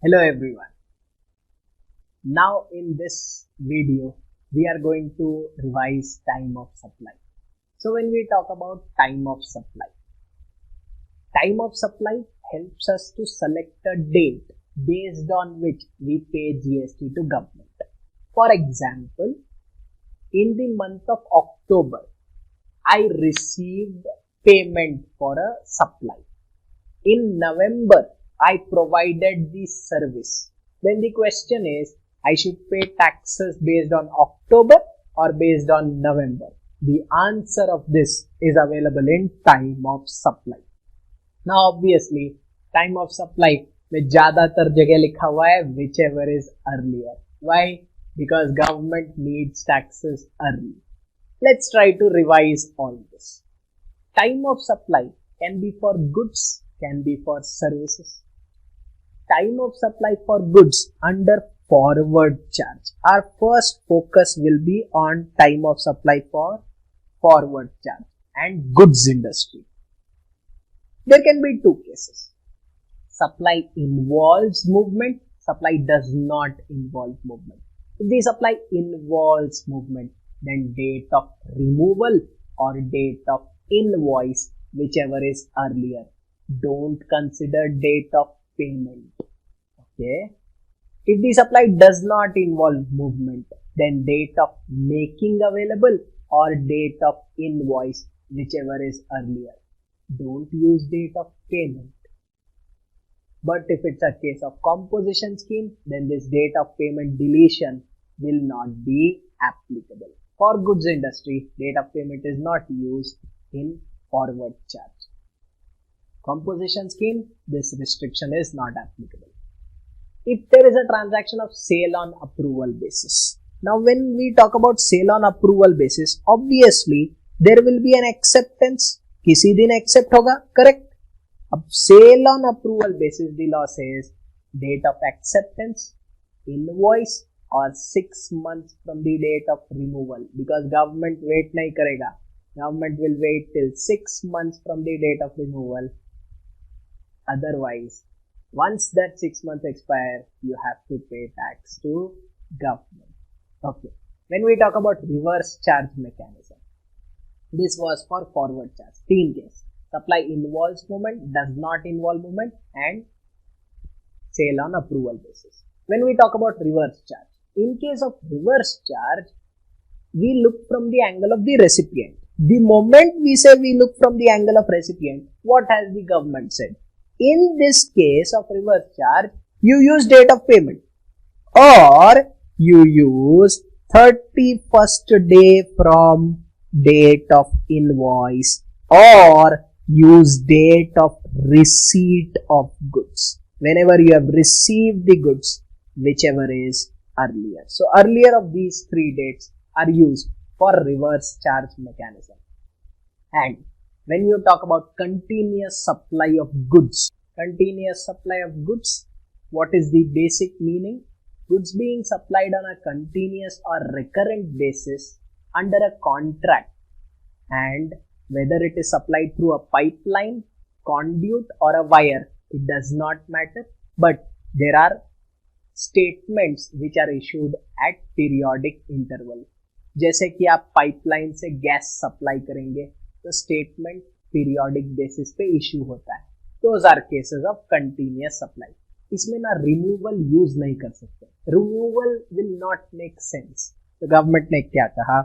Hello everyone. Now in this video, we are going to revise time of supply. So when we talk about time of supply helps us to select a date based on which we pay GST to government. For example, in the month of October, I received payment for a supply. In November, I provided the service. Then the question is, I should pay taxes based on October or based on November? The answer of this is available in time of supply. Now obviously, time of supply में ज़्यादातर जगह लिखा हुआ है whichever is earlier. Why? Because government needs taxes early. Let's try to revise all this. Time of supply can be for goods, can be for services. Time of supply for goods under forward charge. Our first focus will be on time of supply for forward charge and goods industry. There can be two cases. Supply involves movement, supply does not involve movement. If the supply involves movement, then date of removal or date of invoice, whichever is earlier. Don't consider date of payment. Okay. If the supply does not involve movement, then date of making available or date of invoice, whichever is earlier. Don't use date of payment. But if it's a case of composition scheme, then this date of payment deletion will not be applicable. For goods industry, date of payment is not used in forward charge. Composition scheme, this restriction is not applicable. If there is a transaction of sale on approval basis. Now when we talk about sale on approval basis, obviously there will be an acceptance. किसी दिन accept होगा, correct? अब sale on approval basis, the law says date of acceptance, invoice or 6 months from the date of removal. Because government wait नहीं करेगा. Government will wait till 6 months from the date of removal. Otherwise, once that 6 months expire, you have to pay tax to government. Okay. When we talk about reverse charge mechanism, this was for forward charge. 3 cases. Supply involves movement, does not involve movement, and sale on approval basis. When we talk about reverse charge, in case of reverse charge, we look from the angle of the recipient. The moment we say we look from the angle of recipient, what has the government said? In this case of reverse charge, you use date of payment or you use 31st day from date of invoice or use date of receipt of goods. Whenever you have received the goods, whichever is earlier. So earlier of these 3 dates are used for reverse charge mechanism. And when you talk about continuous supply of goods, what is the basic meaning? Goods being supplied on a continuous or recurrent basis under a contract, and whether it is supplied through a pipeline, conduit or a wire, it does not matter, but there are statements which are issued at periodic interval. जैसे कि आप pipeline से gas supply करेंगे तो statement periodic basis पे issue होता है. Those are cases of continuous supply. इसमें ना रिमूवल यूज नहीं कर सकते. Removal will not make sense. तो गवर्नमेंट ने क्या कहा?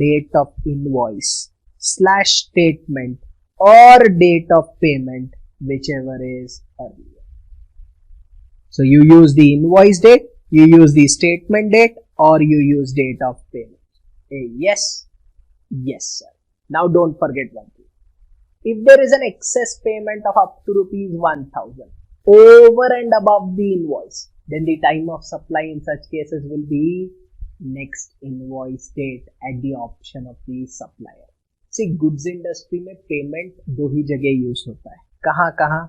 डेट ऑफ इनवॉइस / स्टेटमेंट और date of payment whichever is earlier. So you use the invoice date, you use the statement date, or you use date of payment. Yes? Yes, sir. Now don't forget one thing. If there is an excess payment of up to rupees 1000 over and above the invoice, then the time of supply in such cases will be next invoice date at the option of the supplier. See, goods industry में payment 2 ही जगह use होता है. कहाँ?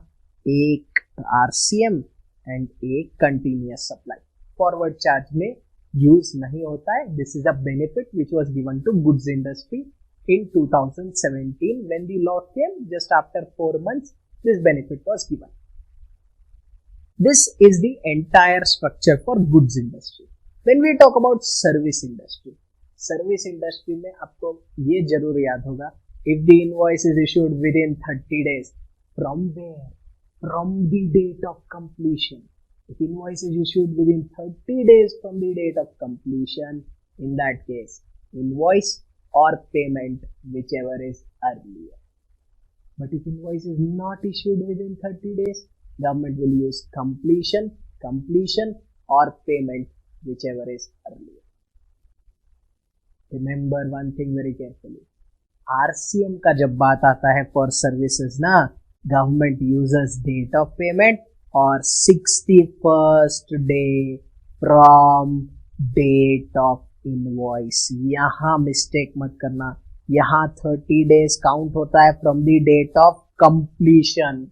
एक RCM and एक continuous supply. Forward charge में use नहीं होता है. This is a benefit which was given to goods industry in 2017 when the law came. Just after 4 months, this benefit was given. This is the entire structure for goods industry. When we talk about service industry में आपको ये जरूर याद होगा, if the invoice is issued within 30 days, from where? From the date of completion. If invoice is issued within 30 days from the date of completion, in that case, invoice or payment, whichever is earlier. But if invoice is not issued within 30 days, government will use completion or payment, whichever is earlier. Remember one thing very carefully. RCM का जब बात आता है for services ना, government uses date of payment or 61st day from date of invoice. यहाँ mistake मत करना, यहाँ 30 days count होता है from the date of completion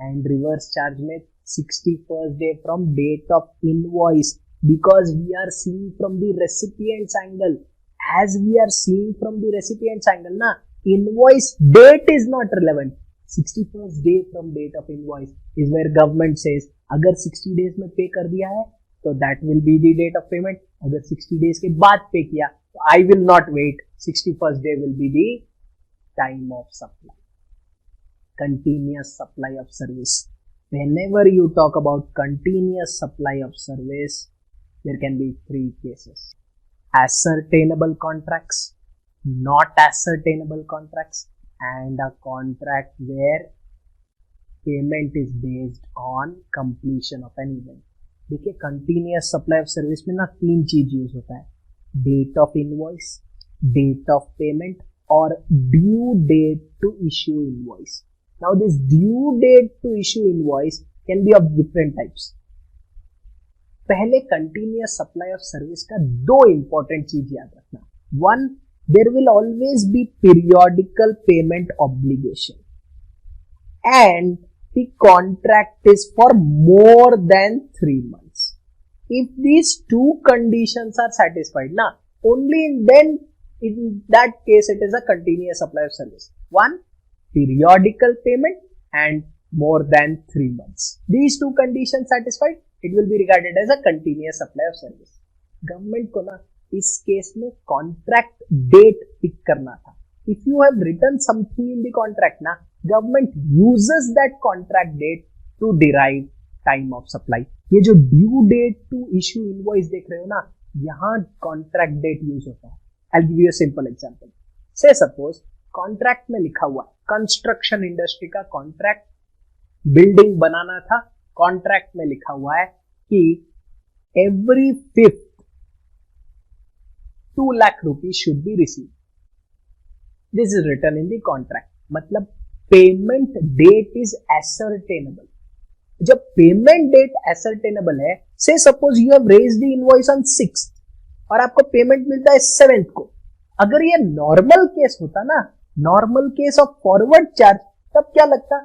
and reverse charge में 61st day from date of invoice, because we are seeing from the recipient's angle. As we are seeing from the recipient's angle ना, invoice date is not relevant. 61st day from date of invoice is where government says अगर 60 days में पे कर दिया है तो that will be the date of payment. अगर 60 days के बाद पे किया तो I will not wait. 61st day will be the time of supply. Continuous supply of service. Whenever you talk about continuous supply of service, there can be three cases. Ascertainable contracts, not ascertainable contracts, and a contract where payment is based on completion of an event. देखिए continuous supply of service में ना तीन चीज use होता है, date of invoice, date of payment और due date to issue invoice. Now this due date to issue invoice can be of different types. पहले continuous supply of service का दो इंपॉर्टेंट चीज याद रखना. One, there will always be periodical payment obligation and the contract is for more than 3 months. If these two conditions are satisfied, na, only then in that case it is a continuous supply of service. One, periodical payment and more than 3 months. These two conditions satisfied, it will be regarded as a continuous supply of service. Government को ना इस case में contract date pick करना था. If you have written something in the contract ना, government uses that contract date to derive time of supply. ये जो due date to issue invoice देख रहे हो ना, यहां कॉन्ट्रैक्ट डेट यूज होता है. I give you a simple example. से सपोज कॉन्ट्रैक्ट में लिखा हुआ है, कंस्ट्रक्शन इंडस्ट्री का कॉन्ट्रैक्ट, बिल्डिंग बनाना था. कॉन्ट्रैक्ट में लिखा हुआ है कि every 5th 2 lakh rupees should be received. This is written in the contract. मतलब payment date is ascertainable. जब payment date ascertainable है, say suppose you have raised the invoice on 6th और आपको payment मिलता है 7th को. अगर ये normal case होता ना, normal case of forward charge, तब क्या लगता?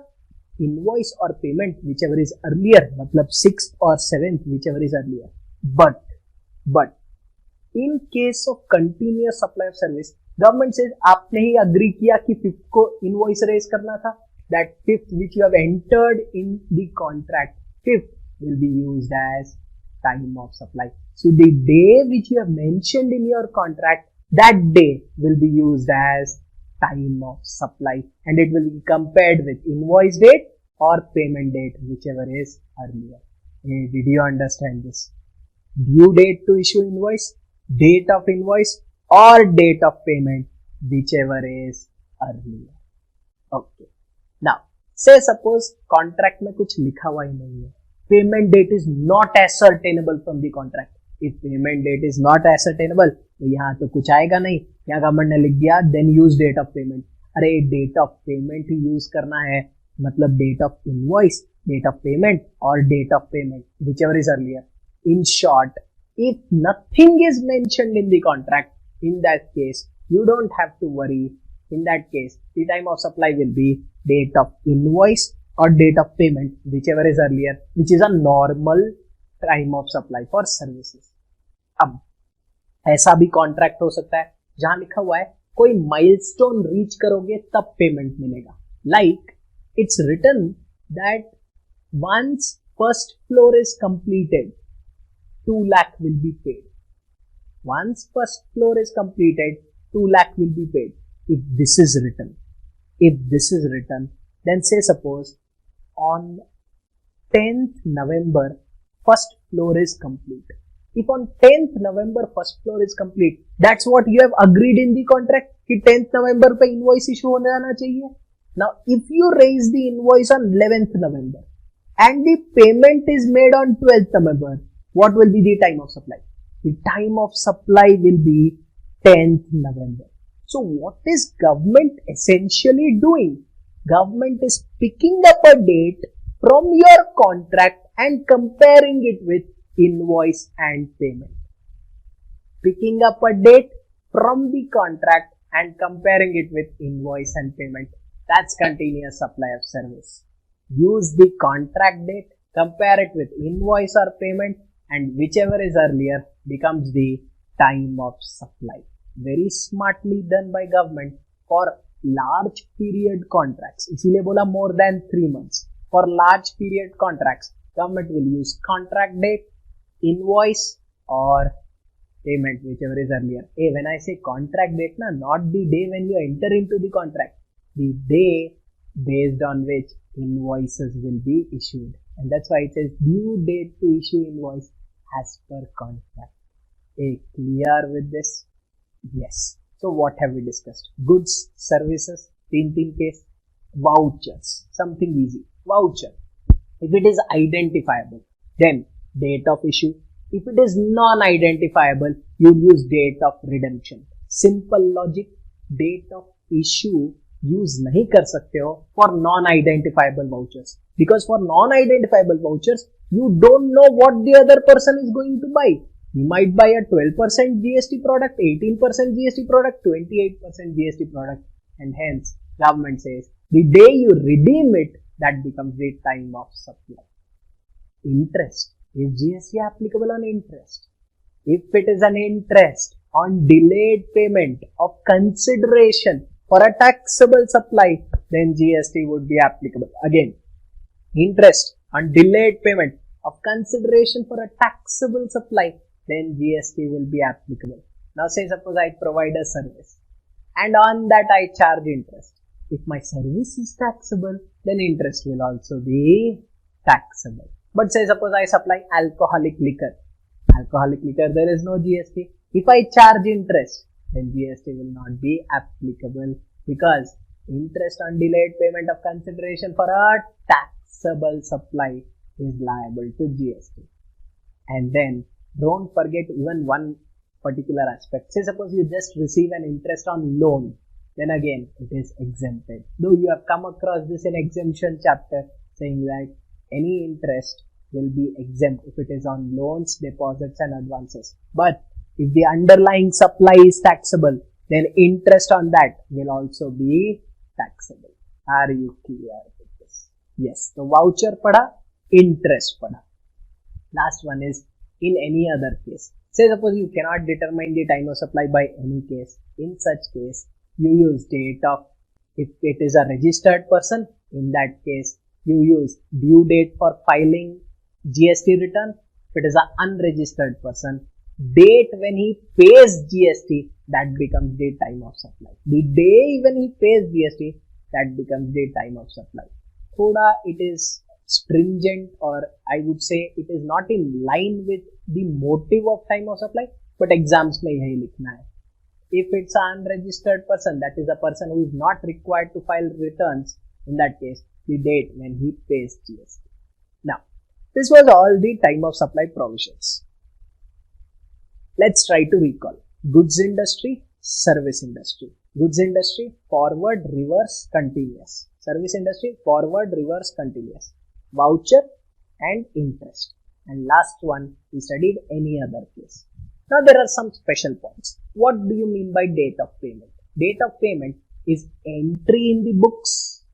Invoice और payment whichever is earlier, मतलब 6th और 7th whichever is earlier. But in case of continuous supply of service, government says आपने ही agree किया कि 5th को invoice raise करना था. That 5th which you have entered in the contract, 5th will be used as time of supply. So the day which you have mentioned in your contract, that day will be used as time of supply, and it will be compared with invoice date or payment date, whichever is earlier. Did you understand this? Due date to issue invoice, date of invoice or date of payment, whichever is earlier. Okay. Now, say suppose contract में कुछ लिखा हुआ ही नहीं है. Payment date is not ascertainable from the contract. If payment date is not ascertainable, तो यहाँ तो कुछ आएगा नहीं. यहाँ गवर्नमेंट ने लिख दिया then use date of payment. अरे date of payment he use करना है, मतलब date of invoice, date of payment or date of payment, whichever is earlier. In short, if nothing is mentioned in the contract, in that case, you don't have to worry. In that case, the time of supply will be date of invoice or date of payment, whichever is earlier, which is a normal time of supply for services. अब ऐसा भी contract हो सकता है जहां लिखा हुआ है कोई माइलस्टोन रीच करोगे तब पेमेंट मिलेगा. Like it's written that once first floor is completed, 2 lakh will be paid. Once first floor is completed, 2 lakh will be paid. If this is written, then say suppose on 10th November, first floor is complete. If on 10th November first floor is complete, that's what you have agreed in the contract कि 10th November पे invoice issue होने आना चाहिए. Now, if you raise the invoice on 11th November and the payment is made on 12th November, what will be the time of supply? The time of supply will be 10th November. So, what is government essentially doing? Government is picking up a date from your contract and comparing it with invoice and payment. Picking up a date from the contract and comparing it with invoice and payment. That's continuous supply of service. Use the contract date, compare it with invoice or payment, and whichever is earlier becomes the time of supply. Very smartly done by government for large period contracts. इसीलिए बोला more than 3 months. For large period contracts, government will use contract date, invoice or payment, whichever is earlier. Hey, when I say contract date, not the day when you enter into the contract, the day based on which invoices will be issued. And that's why it says due date to issue invoice as per contract. Hey, clear with this? Yes. So what have we discussed? Goods, services, तीन case, vouchers, something easy. Voucher. If it is identifiable, then date of issue. If it is non-identifiable, you use date of redemption. Simple logic. Date of issue use नहीं कर सकते हो for non-identifiable vouchers. Because for non-identifiable vouchers, you don't know what the other person is going to buy. He might buy a 12% GST product, 18% GST product, 28% GST product, and hence government says the day you redeem it, that becomes the time of supply. Interest. Is GST applicable on interest? If it is an interest on delayed payment of consideration for a taxable supply, then GST would be applicable. Again, interest on delayed payment of consideration for a taxable supply, then GST will be applicable. Now say suppose I provide a service and on that I charge interest. If my service is taxable, then interest will also be taxable. But say suppose I supply alcoholic liquor. Alcoholic liquor, there is no GST. If I charge interest, then GST will not be applicable because interest on delayed payment of consideration for a taxable supply is liable to GST. And then don't forget even one particular aspect. Say suppose you just receive an interest on loan, then again it is exempted. Though you have come across this in exemption chapter saying that any interest will be exempt if it is on loans, deposits and advances. But if the underlying supply is taxable, then interest on that will also be taxable. Are you clear with this? Yes. So voucher pada, interest pada. Last one is in any other case. Say suppose you cannot determine the time of supply by any case. In such case, you use date of, if it is a registered person, in that case, you use due date for filing GST return. If it is an unregistered person, date when he pays GST, that becomes the time of supply. The day when he pays GST, that becomes the time of supply. Thoda it is stringent, or I would say it is not in line with the motive of time of supply, but exams में यही लिखना है. If it's an unregistered person, that is a person who is not required to file returns, in that case, the date when he pays GST. Now, this was all the time of supply provisions. Let's try to recall. Goods industry, service industry. Goods industry, forward, reverse, continuous. Service industry, forward, reverse, continuous. Voucher and interest. And last one, we studied any other case. Now there are some special points. What do you mean by date of payment? Date of payment is entry in the books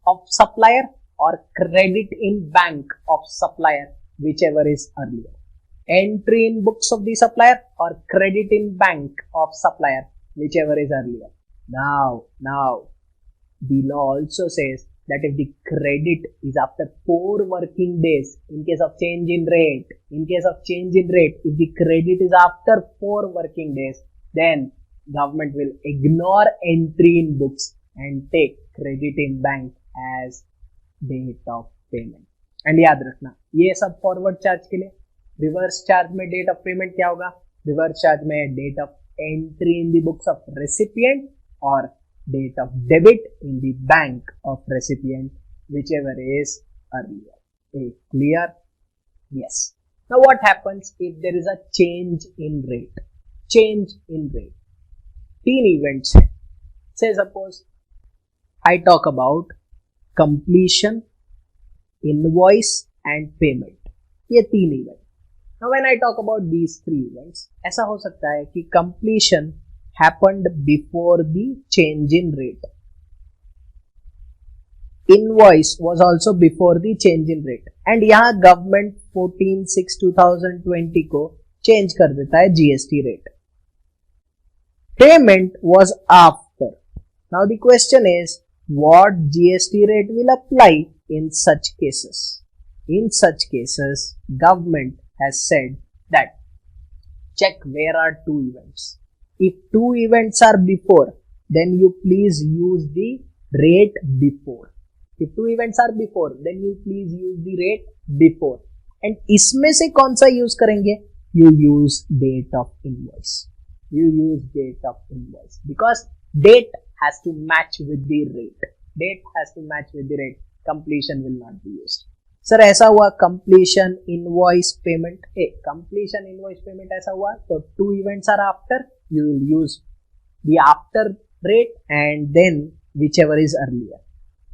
of supplier or credit in bank of supplier, whichever is earlier. Entry in books of the supplier or credit in bank of supplier, whichever is earlier. Now, the law also says that if the credit is after 4 working days, in case of change in rate, if the credit is after 4 working days, then government will ignore entry in books and take credit in bank as date of payment. And याद रखना ये सब forward charge के लिए. Reverse charge में date of payment क्या होगा? Reverse charge में date of entry in the books of recipient और date of debit in the bank of recipient, whichever is earlier. Clear? Yes. Now what happens if there is a change in rate? Change in rate. 3 events. Say suppose I talk about completion, invoice and payment. ये 3 events. Now when I talk about these 3 events, ऐसा हो सकता है कि completion happened before the change in rate. Invoice was also before the change in rate. And यहाँ government 14/6/2020 को change कर देता है GST rate. Payment was after. Now the question is, what GST rate will apply in such cases? In such cases, government has said that check where are 2 events. If 2 events are before, then you please use the rate before. If 2 events are before, then you please use the rate before. And इसमें से कौन सा use करेंगे? You use date of invoice. You use date of invoice because date has to match with the rate. Date has to match with the rate. Completion will not be used. Sir ऐसा हुआ completion invoice payment. Completion invoice payment ऐसा हुआ तो 2 events are after. You will use the after rate and then whichever is earlier.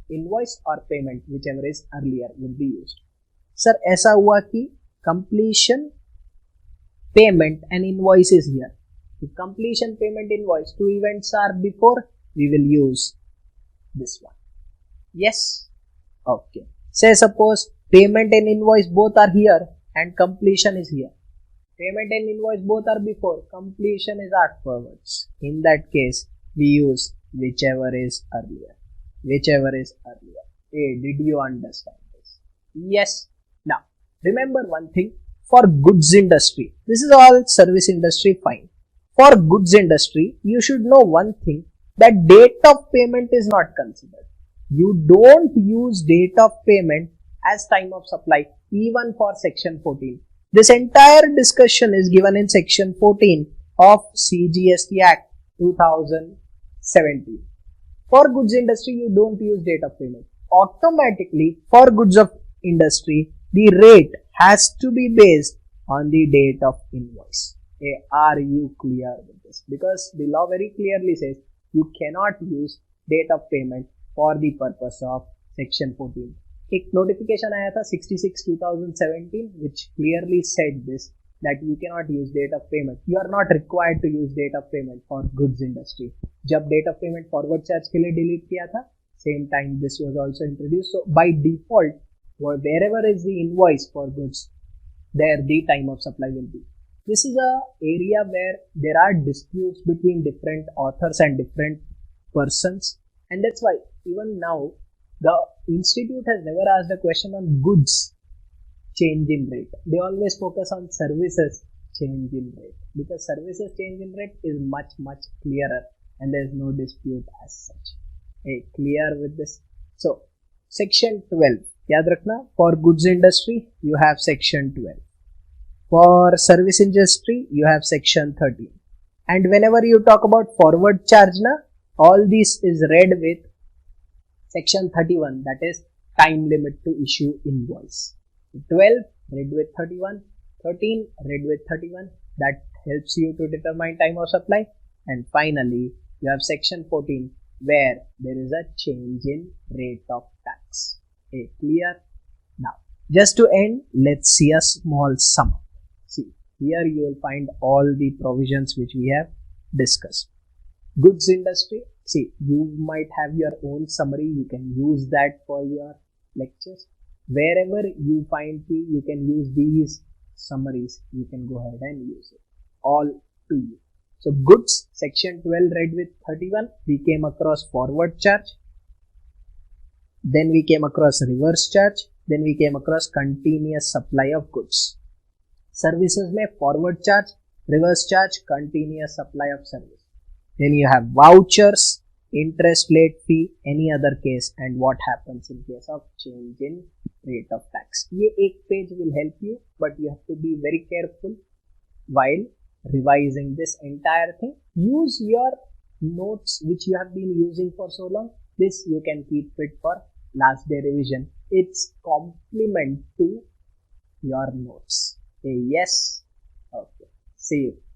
Invoice or payment, whichever is earlier will be used. Sir, ऐसा हुआ कि completion, payment and invoice is here. If completion, payment, invoice, 2 events are before, we will use this one. Yes? Okay. Say suppose payment and invoice both are here and completion is here. Payment and invoice both are before, completion is afterwards. In that case, we use whichever is earlier. Whichever is earlier. Hey, did you understand this? Yes. Now, remember one thing. For goods industry, this is all service industry, fine. For goods industry, you should know one thing, that date of payment is not considered. You don't use date of payment as time of supply, even for section 14. This entire discussion is given in section 14 of CGST Act 2017. For goods industry, you don't use date of payment. Automatically, for goods of industry, the rate has to be based on the date of invoice. Are you clear with this? Because the law very clearly says you cannot use date of payment for the purpose of section 14. एक notification आया था 66/2017 which clearly said this, that you cannot use date of payment. You are not required to use date of payment for goods industry. जब date of payment forward charge के लिए delete किया था, same time this was also introduced. So by default, wherever is the invoice for goods, there the time of supply will be. This is a area where there are disputes between different authors and different persons, and that's why even now the institute has never asked a question on goods change in rate. They always focus on services change in rate, because services change in rate is much clearer and there is no dispute as such. Clear with this? So section 12, याद रखना, for goods industry you have section 12. For service industry you have section 13. And whenever you talk about forward charge na, all this is read with section 31, that is time limit to issue invoice. 12 read with 31, 13 read with 31, that helps you to determine time of supply. And finally you have section 14 where there is a change in rate of tax. Clear? Now just to end, let's see a small sum up. See, here you will find all the provisions which we have discussed. Goods industry, see, you might have your own summary, you can use that for your lectures. Wherever you find you can use these summaries, you can go ahead and use it. All to you. So goods, section 12 read with 31, we came across forward charge. Then we came across reverse charge. Then we came across continuous supply of goods. Services में forward charge, reverse charge, continuous supply of service. Then you have vouchers, interest, late fee, any other case, and what happens in case of change in rate of tax. ये एक page will help you, but you have to be very careful while revising this entire thing. Use your notes which you have been using for so long. This you can keep it for last day revision. It's complement to your notes. Yes. Okay. See you.